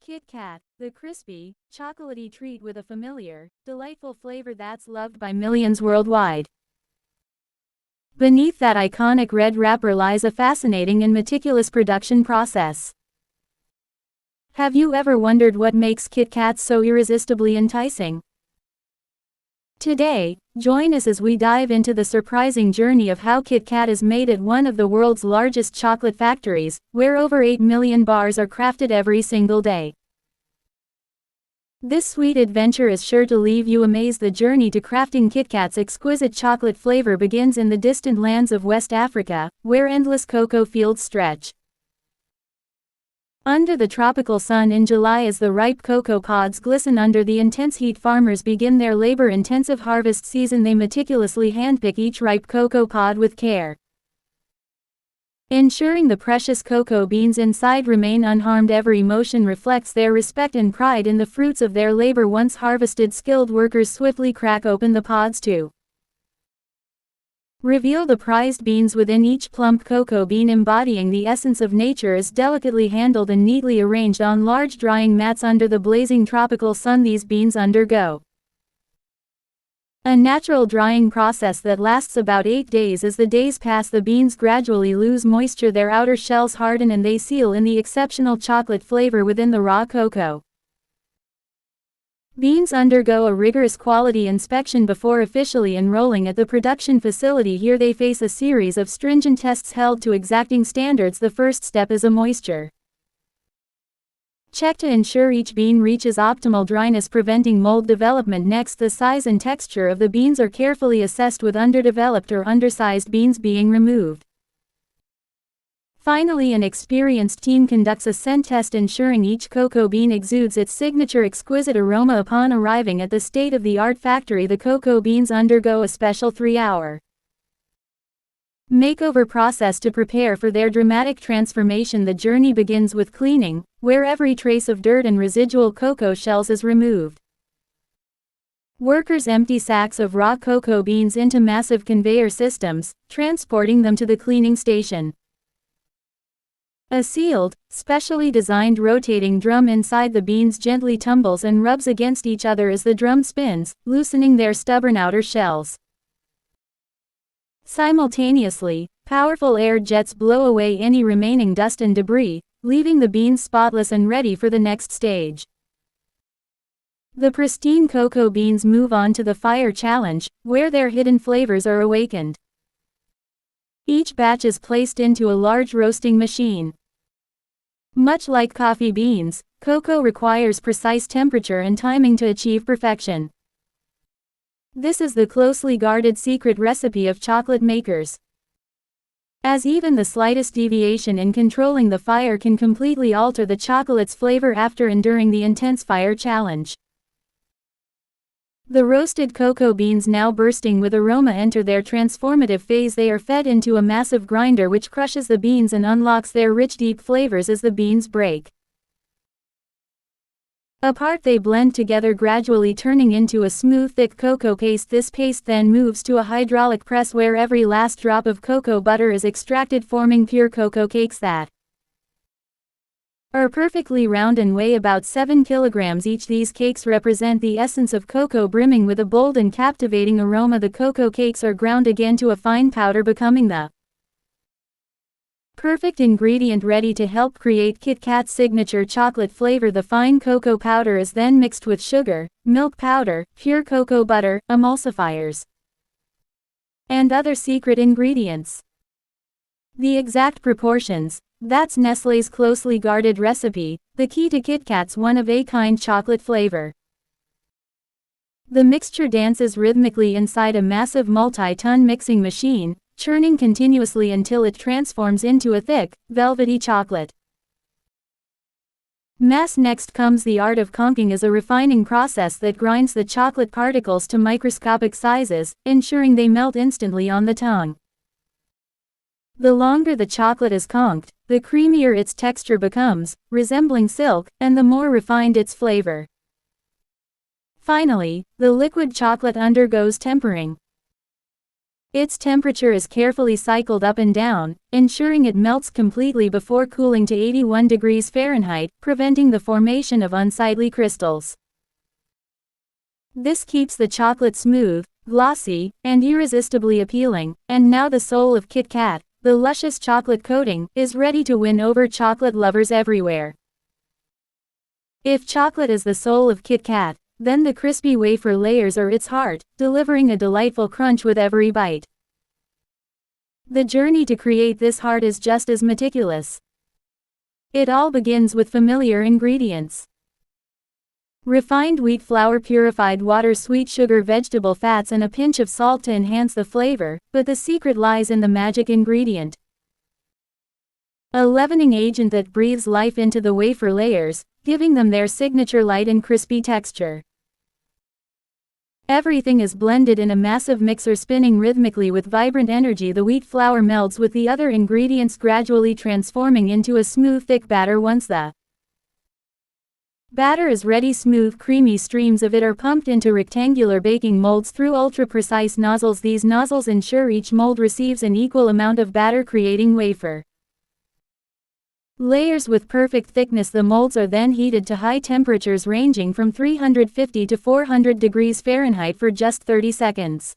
Kitkat, the crispy, chocolatey treat with a familiar, delightful flavor that's loved by millions worldwide. Beneath that iconic red wrapper lies a fascinating and meticulous production process. Have you ever wondered what makes Kitkats so irresistibly enticing? Today, join us as we dive into the surprising journey of how Kitkat is made at one of the world's largest chocolate factories, where over 8 million bars are crafted every single day. This sweet adventure is sure to leave you amazed. The journey to crafting Kitkat's exquisite chocolate flavor begins in the distant lands of West Africa, where endless cocoa fields stretch under the tropical sun in July. As the ripe cocoa pods glisten under the intense heat, farmers begin their labor-intensive harvest season. They meticulously handpick each ripe cocoa pod with care, ensuring the precious cocoa beans inside remain unharmed. Every motion reflects their respect and pride in the fruits of their labor. Once harvested, skilled workers swiftly crack open the pods to reveal the prized beans within. Each plump cocoa bean, embodying the essence of nature, is delicately handled and neatly arranged on large drying mats under the blazing tropical sun. These beans undergo a natural drying process that lasts about 8 days. As the days pass, the beans gradually lose moisture, their outer shells harden, and they seal in the exceptional chocolate flavor within the raw cocoa. Beans undergo a rigorous quality inspection before officially enrolling at the production facility. Here they face a series of stringent tests held to exacting standards. The first step is a moisture check to ensure each bean reaches optimal dryness, preventing mold development. Next, the size and texture of the beans are carefully assessed, with underdeveloped or undersized beans being removed. Finally, an experienced team conducts a scent test, ensuring each cocoa bean exudes its signature exquisite aroma. Upon arriving at the state-of-the-art factory, the cocoa beans undergo a special 3-hour makeover process to prepare for their dramatic transformation. The journey begins with cleaning, where every trace of dirt and residual cocoa shells is removed. Workers empty sacks of raw cocoa beans into massive conveyor systems, transporting them to the cleaning station. A sealed, specially designed rotating drum inside the beans gently tumbles and rubs against each other as the drum spins, loosening their stubborn outer shells. Simultaneously, powerful air jets blow away any remaining dust and debris, leaving the beans spotless and ready for the next stage. The pristine cocoa beans move on to the fire challenge, where their hidden flavors are awakened. Each batch is placed into a large roasting machine. Much like coffee beans, cocoa requires precise temperature and timing to achieve perfection. This is the closely guarded secret recipe of chocolate makers, as even the slightest deviation in controlling the fire can completely alter the chocolate's flavor. After enduring the intense fire challenge, the roasted cocoa beans, now bursting with aroma, enter their transformative phase. They are fed into a massive grinder which crushes the beans and unlocks their rich, deep flavors. As the beans break apart, they blend together, gradually turning into a smooth, thick cocoa paste. This paste then moves to a hydraulic press where every last drop of cocoa butter is extracted, forming pure cocoa cakes that are perfectly round and weigh about 7 kilograms each. These cakes represent the essence of cocoa, brimming with a bold and captivating aroma. The cocoa cakes are ground again to a fine powder, becoming the perfect ingredient ready to help create Kitkat's signature chocolate flavor. The fine cocoa powder is then mixed with sugar, milk powder, pure cocoa butter, emulsifiers, and other secret ingredients. The exact proportions, that's Nestlé's closely guarded recipe, the key to Kitkat's one-of-a-kind chocolate flavor. The mixture dances rhythmically inside a massive multi-ton mixing machine, churning continuously until it transforms into a thick, velvety chocolate mass. Next comes the art of conking, as a refining process that grinds the chocolate particles to microscopic sizes, ensuring they melt instantly on the tongue. The longer the chocolate is conked, the creamier its texture becomes, resembling silk, and the more refined its flavor. Finally, the liquid chocolate undergoes tempering, Its temperature is carefully cycled up and down, ensuring it melts completely before cooling to 81 degrees Fahrenheit, preventing the formation of unsightly crystals. This keeps the chocolate smooth, glossy, and irresistibly appealing, and now the soul of Kitkat, the luscious chocolate coating, is ready to win over chocolate lovers everywhere. If chocolate is the soul of Kitkat, then the crispy wafer layers are its heart, delivering a delightful crunch with every bite. The journey to create this heart is just as meticulous. It all begins with familiar ingredients. Refined wheat flour, purified water, sweet sugar, vegetable fats, and a pinch of salt to enhance the flavor, but the secret lies in the magic ingredient. A leavening agent that breathes life into the wafer layers, giving them their signature light and crispy texture. Everything is blended in a massive mixer, spinning rhythmically with vibrant energy. The wheat flour melts with the other ingredients, gradually transforming into a smooth, thick batter. Once the batter is ready, smooth, creamy streams of it are pumped into rectangular baking molds through ultra-precise nozzles. These nozzles ensure each mold receives an equal amount of batter, creating wafer layers with perfect thickness. The molds are then heated to high temperatures ranging from 350 to 400 degrees Fahrenheit for just 30 seconds.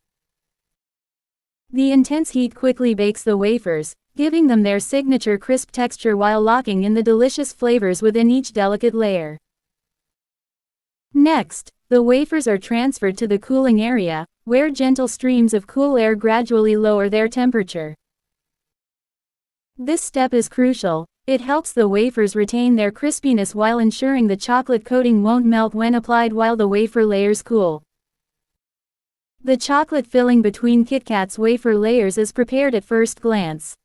The intense heat quickly bakes the wafers, giving them their signature crisp texture while locking in the delicious flavors within each delicate layer. Next, the wafers are transferred to the cooling area, where gentle streams of cool air gradually lower their temperature. This step is crucial. It helps the wafers retain their crispiness while ensuring the chocolate coating won't melt when applied while the wafer layers cool. The chocolate filling between Kitkat's wafer layers is prepared at first glance.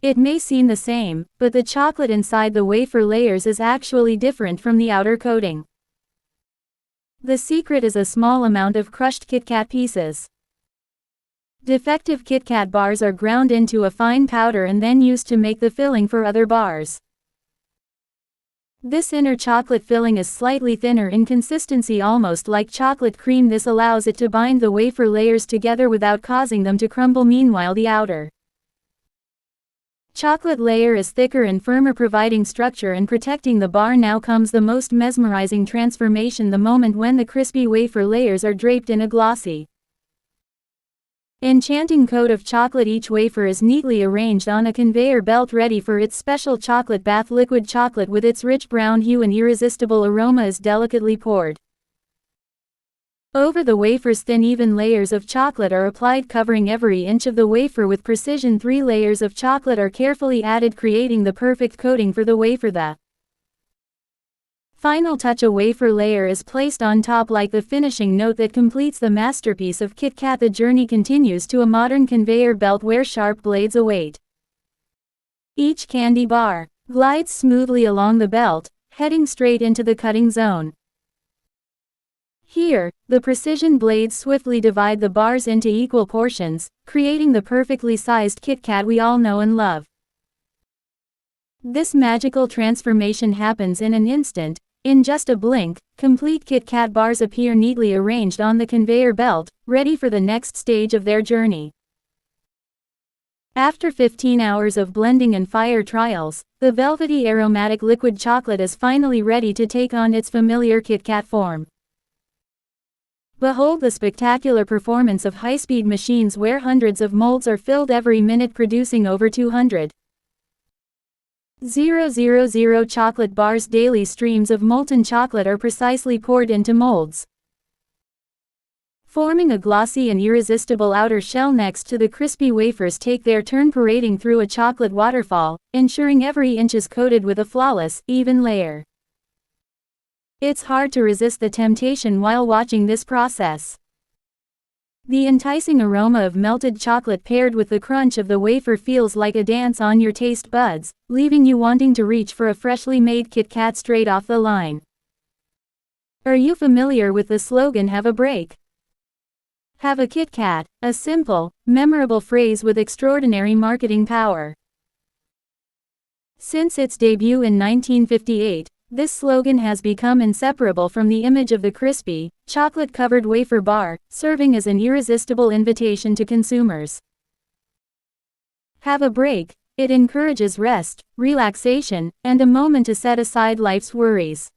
It may seem the same, but the chocolate inside the wafer layers is actually different from the outer coating. The secret is a small amount of crushed Kitkat pieces. Defective Kitkat bars are ground into a fine powder and then used to make the filling for other bars. This inner chocolate filling is slightly thinner in consistency, almost like chocolate cream. This allows it to bind the wafer layers together without causing them to crumble. Meanwhile, the outer chocolate layer is thicker and firmer, providing structure and protecting the bar. Now comes the most mesmerizing transformation, the moment when the crispy wafer layers are draped in a glossy, enchanting coat of chocolate. Each wafer is neatly arranged on a conveyor belt, ready for its special chocolate bath. Liquid chocolate with its rich brown hue and irresistible aroma is delicately poured over the wafers. Thin, even layers of chocolate are applied, covering every inch of the wafer with precision. 3 layers of chocolate are carefully added, creating the perfect coating for the wafer. The final touch, a wafer layer is placed on top, like the finishing note that completes the masterpiece of Kitkat. The journey continues to a modern conveyor belt where sharp blades await. Each candy bar glides smoothly along the belt, heading straight into the cutting zone. Here, the precision blades swiftly divide the bars into equal portions, creating the perfectly sized Kitkat we all know and love. This magical transformation happens in an instant. In just a blink, complete Kitkat bars appear neatly arranged on the conveyor belt, ready for the next stage of their journey. After 15 hours of blending and fire trials, the velvety aromatic liquid chocolate is finally ready to take on its familiar Kitkat form. Behold the spectacular performance of high-speed machines where hundreds of molds are filled every minute, producing over 200,000 chocolate bars daily. Streams of molten chocolate are precisely poured into molds, forming a glossy and irresistible outer shell. Next to the crispy wafers take their turn, parading through a chocolate waterfall, ensuring every inch is coated with a flawless, even layer. It's hard to resist the temptation while watching this process. The enticing aroma of melted chocolate paired with the crunch of the wafer feels like a dance on your taste buds, leaving you wanting to reach for a freshly made Kitkat straight off the line. Are you familiar with the slogan, "Have a break? Have a Kitkat," a simple, memorable phrase with extraordinary marketing power? Since its debut in 1958, This slogan has become inseparable from the image of the crispy, chocolate-covered wafer bar, serving as an irresistible invitation to consumers. Have a break. It encourages rest, relaxation, and a moment to set aside life's worries.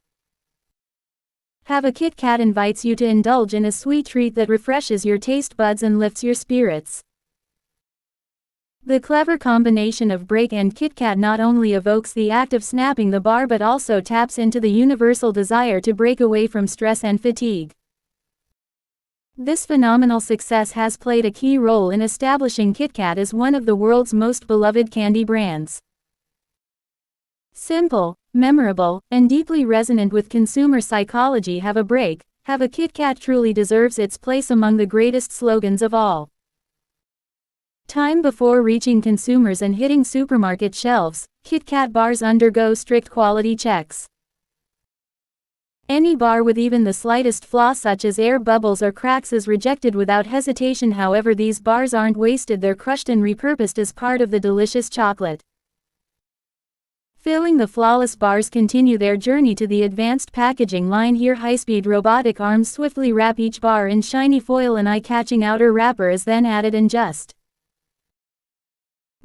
Have a Kitkat invites you to indulge in a sweet treat that refreshes your taste buds and lifts your spirits. The clever combination of break and Kitkat not only evokes the act of snapping the bar but also taps into the universal desire to break away from stress and fatigue. This phenomenal success has played a key role in establishing Kitkat as one of the world's most beloved candy brands. Simple, memorable, and deeply resonant with consumer psychology. Have a break. Have a Kitkat truly deserves its place among the greatest slogans of all time. Before reaching consumers and hitting supermarket shelves, Kitkat bars undergo strict quality checks. Any bar with even the slightest flaw such as air bubbles or cracks is rejected without hesitation. However, these bars aren't wasted, they're crushed and repurposed as part of the delicious chocolate. Filling the flawless bars continue their journey to the advanced packaging line. Here, high-speed robotic arms swiftly wrap each bar in shiny foil. An eye-catching outer wrapper is then added, and just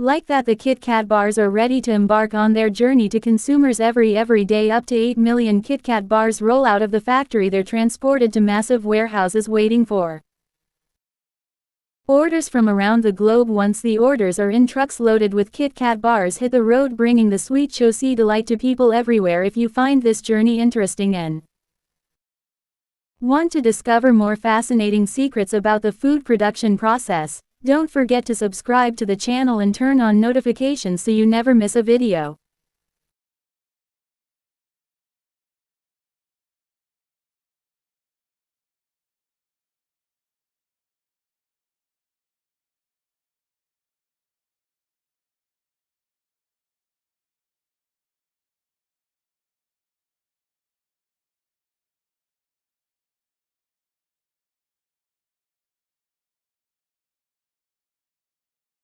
like that, the Kitkat bars are ready to embark on their journey to consumers. Every day up to 8 million Kitkat bars roll out of the factory. They're transported to massive warehouses waiting for orders from around the globe. Once the orders are in, trucks loaded with Kitkat bars hit the road, bringing the sweet chocolatey delight to people everywhere. If you find this journey interesting and want to discover more fascinating secrets about the food production process, don't forget to subscribe to the channel and turn on notifications so you never miss a video.